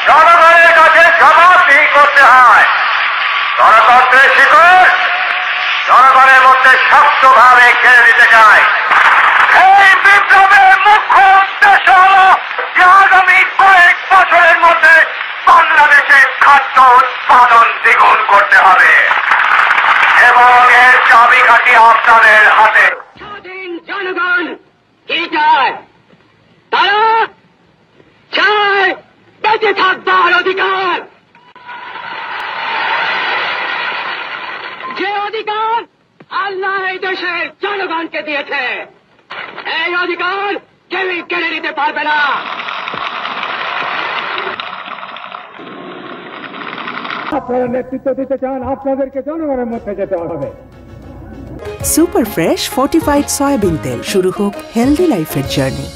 জনগণের কাছে জবাবদিহি করতে হয়। গণতন্ত্রের শিকড় জনগণের মধ্যে শক্তভাবে ঘিরে দিতে চায়। এই বিপ্লবের মুখ্য উদ্দেশ্য হল যে আগামী কয়েক বছরের মধ্যে বাংলাদেশে খাদ্য উৎপাদন দ্বিগুণ করতে হবে এবং এর চাবিকাঠি আপনাদের হাতে। স্বাধীন জনগণ কি চায়? তারা চায় বেঁচে থাকবার অধিকার, যে অধিকার আল্লাহ এই দেশের জনগণকে দিয়েছে। এই অধিকার কেউই কেড়ে নিতে পারবে না। আপনারা নেতৃত্ব দিতে চান, আপনাদেরকে জনগণের মধ্যে যেতে হবে। সুপার ফ্রেশ ফর্টিফাইড সয়াবিন তেল, শুরু হোক হেলদি লাইফের জার্নি।